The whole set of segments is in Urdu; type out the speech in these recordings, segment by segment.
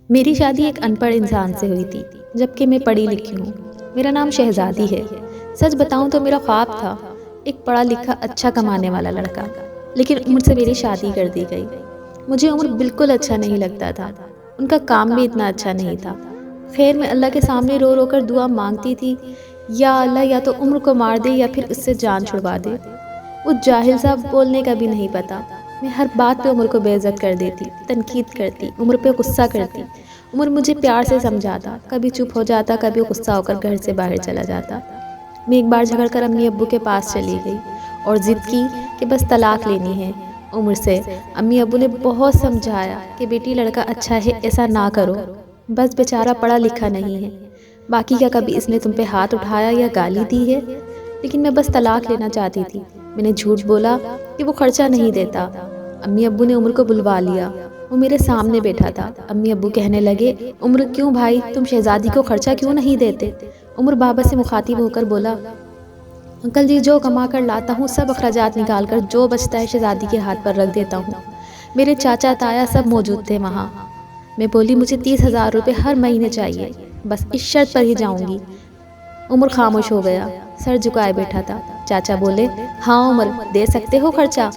میری شادی ایک ان پڑھ انسان سے ہوئی تھی، جبکہ میں پڑھی لکھی ہوں۔ میرا نام شہزادی ہے۔ سچ بتاؤں تو میرا خواب تھا ایک پڑھا لکھا اچھا کمانے والا لڑکا، لیکن عمر سے میری شادی کر دی گئی۔ مجھے عمر بالکل اچھا نہیں لگتا تھا، ان کا کام بھی اتنا اچھا نہیں تھا۔ خیر میں اللہ کے سامنے رو رو کر دعا مانگتی تھی، یا اللہ یا تو عمر کو مار دے یا پھر اس سے جان چھڑوا دے۔ وہ جاہل صاحب بولنے کا بھی نہیں پتا۔ میں ہر بات پہ عمر کو بے عزت کر دیتی، تنقید کرتی، عمر پہ غصہ کرتی۔ عمر مجھے پیار سے سمجھاتا، کبھی چپ ہو جاتا، کبھی غصہ ہو کر گھر سے باہر چلا جاتا۔ میں ایک بار جھگڑ کر امی ابو کے پاس چلی گئی اور ضد کی کہ بس طلاق لینی ہے عمر سے۔ امی ابو نے بہت سمجھایا کہ بیٹی لڑکا اچھا ہے، ایسا نہ کرو، بس بیچارہ پڑھا لکھا نہیں ہے، باقی کیا کبھی اس نے تم پہ ہاتھ اٹھایا یا گالی دی ہے؟ لیکن میں بس طلاق لینا چاہتی تھی۔ میں نے جھوٹ بولا کہ وہ خرچہ نہیں دیتا۔ امی ابو نے عمر کو بلوا لیا، وہ میرے سامنے بیٹھا تھا۔ امی ابو کہنے لگے، عمر کیوں بھائی، تم شہزادی کو خرچہ کیوں نہیں دیتے؟ عمر بابا سے مخاطب ہو کر بولا، انکل جی جو کما کر لاتا ہوں سب اخراجات نکال کر جو بچتا ہے شہزادی کے ہاتھ پر رکھ دیتا ہوں۔ میرے چاچا تایا سب موجود تھے وہاں۔ میں بولی، مجھے 30,000 روپے ہر مہینے چاہیے، بس اس شرط پر ہی جاؤں گی۔ عمر خاموش ہو گیا، سر جھکائے بیٹھا تھا۔ چاچا بولے، ہاں عمر، دے سکتے ہو خرچہ؟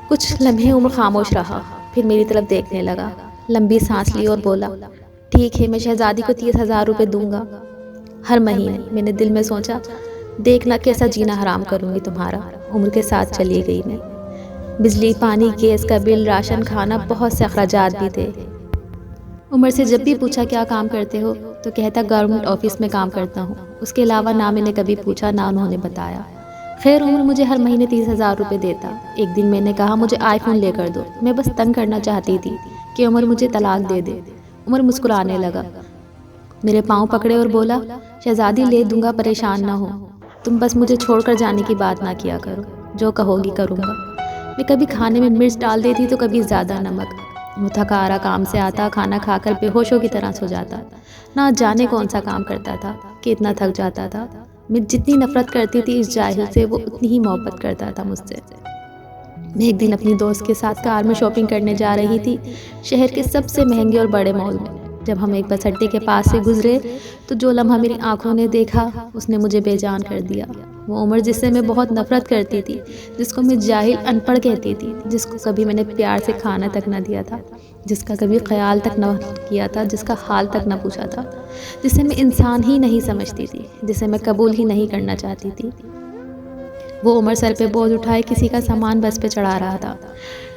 کچھ لمحے عمر خاموش رہا، پھر میری طرف دیکھنے لگا، لمبی سانس لی اور بولا، ٹھیک ہے، میں شہزادی کو 30,000 روپے دوں گا ہر مہینے۔ میں نے دل میں سوچا، دیکھنا کیسا جینا حرام کروں گی تمہارا۔ عمر کے ساتھ چلی گئی میں۔ بجلی، پانی، گیس کا بل، راشن، کھانا، بہت سے اخراجات بھی تھے۔ عمر سے جب بھی پوچھا کیا کام کرتے ہو تو کہتا گورنمنٹ آفس میں کام کرتا ہوں۔ اس کے علاوہ نہ میں نے کبھی پوچھا نہ انہوں نے بتایا۔ خیر عمر مجھے ہر مہینے 30,000 روپے دیتا۔ ایک دن میں نے کہا، مجھے آئی فون لے کر دو، میں بس تنگ کرنا چاہتی تھی کہ عمر مجھے طلاق دے دے۔ عمر مسکرانے لگا، میرے پاؤں پکڑے اور بولا، شہزادی لے دوں گا، پریشان نہ ہو، تم بس مجھے چھوڑ کر جانے کی بات نہ کیا کرو، جو کہو گی کروں گا۔ میں کبھی کھانے میں مرچ ڈال دیتی تو کبھی زیادہ نمک۔ وہ تھکا ہارا کام سے آتا، کھانا کھا کر بے ہوشوں کی طرح سو جاتا۔ نہ جانے کون سا کام کرتا تھا کہ اتنا تھک جاتا تھا۔ میں جتنی نفرت کرتی تھی اس جاہل سے، وہ اتنی ہی محبت کرتا تھا مجھ سے۔ میں ایک دن اپنی دوست کے ساتھ کار میں شاپنگ کرنے جا رہی تھی، شہر کے سب سے مہنگے اور بڑے مال میں۔ جب ہم ایک بس اڈے کے پاس سے گزرے تو جو لمحہ میری آنکھوں نے دیکھا اس نے مجھے بے جان کر دیا۔ وہ عمر جس سے میں بہت نفرت کرتی تھی، جس کو میں جاہل ان پڑھ کہتی تھی، جس کو کبھی میں نے پیار سے کھانا تک نہ دیا تھا، جس کا کبھی خیال تک نہ کیا تھا، جس کا حال تک نہ پوچھا تھا، جسے میں انسان ہی نہیں سمجھتی تھی، جسے میں قبول ہی نہیں کرنا چاہتی تھی، وہ عمر سر پہ بوجھ اٹھائے کسی کا سامان بس پہ چڑھا رہا تھا۔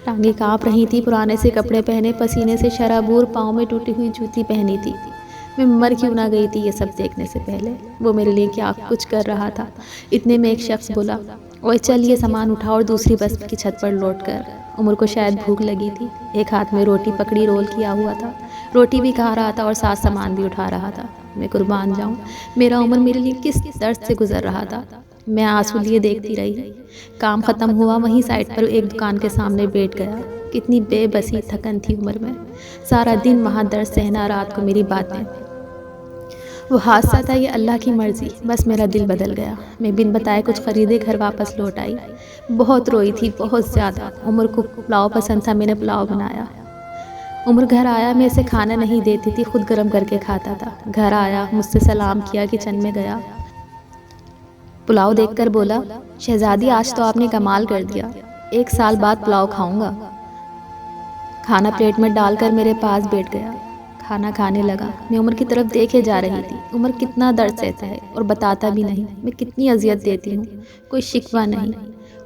ٹانگیں کانپ رہی تھی، پرانے سے کپڑے پہنے، پسینے سے شرابور، پاؤں میں ٹوٹی ہوئی جوتی پہنی تھی۔ میں مر کیوں نہ گئی تھی یہ سب دیکھنے سے پہلے؟ وہ میرے لیے کیا کچھ کر رہا تھا۔ اتنے میں ایک شخص بولا، اوئے چل یہ سامان اٹھا اور دوسری بس کی چھت پر لوٹ کر۔ عمر کو شاید بھوک لگی تھی، ایک ہاتھ میں روٹی پکڑی رول کیا ہوا تھا، روٹی بھی کھا رہا تھا اور ساتھ سامان بھی اٹھا رہا تھا۔ میں قربان جاؤں، میرا عمر میرے لیے کس درد سے گزر رہا تھا۔ میں آنسو لیے دیکھتی رہی۔ کام ختم ہوا، وہیں سائٹ پر ایک دکان کے سامنے بیٹھ گیا۔ کتنی بے بسی تھکن تھی عمر میں، سارا دن وہاں درد سہنا، رات کو میری باتیں۔ وہ حادثہ تھا یہ اللہ کی مرضی، بس میرا دل بدل گیا۔ میں بن بتائے کچھ خریدے گھر واپس لوٹ آئی، بہت روئی تھی، بہت زیادہ۔ عمر کو پلاؤ پسند تھا، میں نے پلاؤ بنایا۔ عمر گھر آیا، میں اسے کھانا نہیں دیتی تھی، خود گرم کر کے کھاتا تھا۔ گھر آیا، مجھ سے سلام کیا، کچن میں گیا، پلاؤ دیکھ کر بولا، شہزادی آج تو آپ نے کمال کر دیا، 1 سال بعد پلاؤ کھاؤں گا۔ کھانا پلیٹ میں ڈال کر میرے پاس بیٹھ گیا، کھانا کھانے لگا۔ میں عمر کی طرف دیکھے جا رہی تھی۔ عمر کتنا درد سہتا ہے اور بتاتا بھی نہیں، میں کتنی اذیت دیتی ہوں، کوئی شکوہ نہیں۔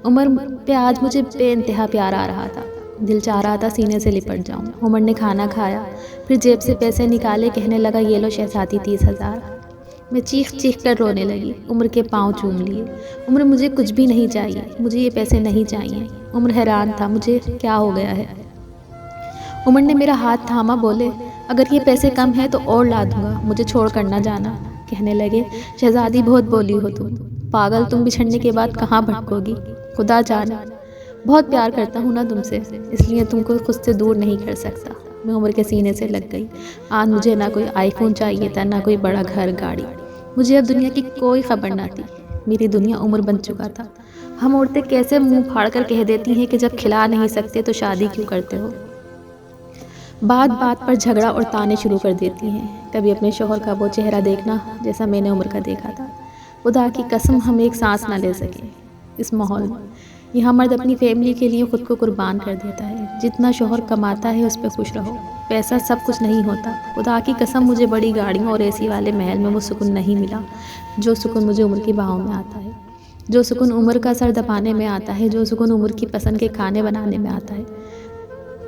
عمر پہ آج مجھے بے انتہا پیار آ رہا تھا، دل چاہ رہا تھا سینے سے لپٹ جاؤں۔ عمر نے کھانا کھایا، پھر جیب سے پیسے نکالے، کہنے لگا، یہ لو شہزادی 30,000۔ میں چیخ چیخ کر رونے لگی، عمر کے پاؤں چوم لیے۔ عمر مجھے کچھ بھی نہیں چاہیے، مجھے یہ پیسے نہیں چاہیے۔ عمر حیران تھا، مجھے کیا ہو گیا ہے؟ عمر نے میرا ہاتھ تھاما، بولے، اگر یہ پیسے کم ہیں تو اور لا دوں گا، مجھے چھوڑ کر نہ جانا۔ کہنے لگے، شہزادی بہت بولی ہو تم، پاگل، تم بچھڑنے کے بعد کہاں بھٹکو گی، خدا جانے، بہت پیار کرتا ہوں نا تم سے، اس لیے تم کو خود سے دور نہیں کر سکتا۔ میں عمر کے سینے سے لگ گئی۔ آج مجھے نہ کوئی آئی فون چاہیے تھا، نہ کوئی بڑا گھر گاڑی، مجھے اب دنیا کی کوئی خبر نہ تھی۔ میری دنیا عمر بن چکا تھا۔ ہم عورتیں کیسے منہ پھاڑ کر کہہ دیتی ہیں کہ جب کھلا نہیں سکتے تو شادی کیوں کرتے ہو؟ بات بات پر جھگڑا اور تانے شروع کر دیتی ہیں۔ کبھی اپنے شوہر کا وہ چہرہ دیکھنا جیسا میں نے عمر کا دیکھا تھا۔ خدا کی قسم ہم ایک سانس نہ لے سکے اس ماحول میں۔ یہاں مرد اپنی فیملی کے لیے خود کو قربان کر دیتا ہے۔ جتنا شوہر کماتا ہے اس پہ خوش رہو، پیسہ سب کچھ نہیں ہوتا۔ خدا کی قسم مجھے بڑی گاڑیوں اور اے سی والے محل میں وہ سکون نہیں ملا جو سکون مجھے عمر کی باہوں میں آتا ہے، جو سکون عمر کا سر دبانے میں آتا ہے، جو سکون عمر کی پسند کے کھانے بنانے میں آتا ہے۔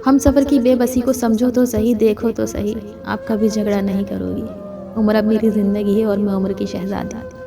ہم سفر کی بے بسی کو سمجھو تو صحیح، دیکھو تو صحیح، آپ کبھی جھگڑا نہیں کرو گی۔ عمر اب میری زندگی ہے اور میں عمر کی شہزادی۔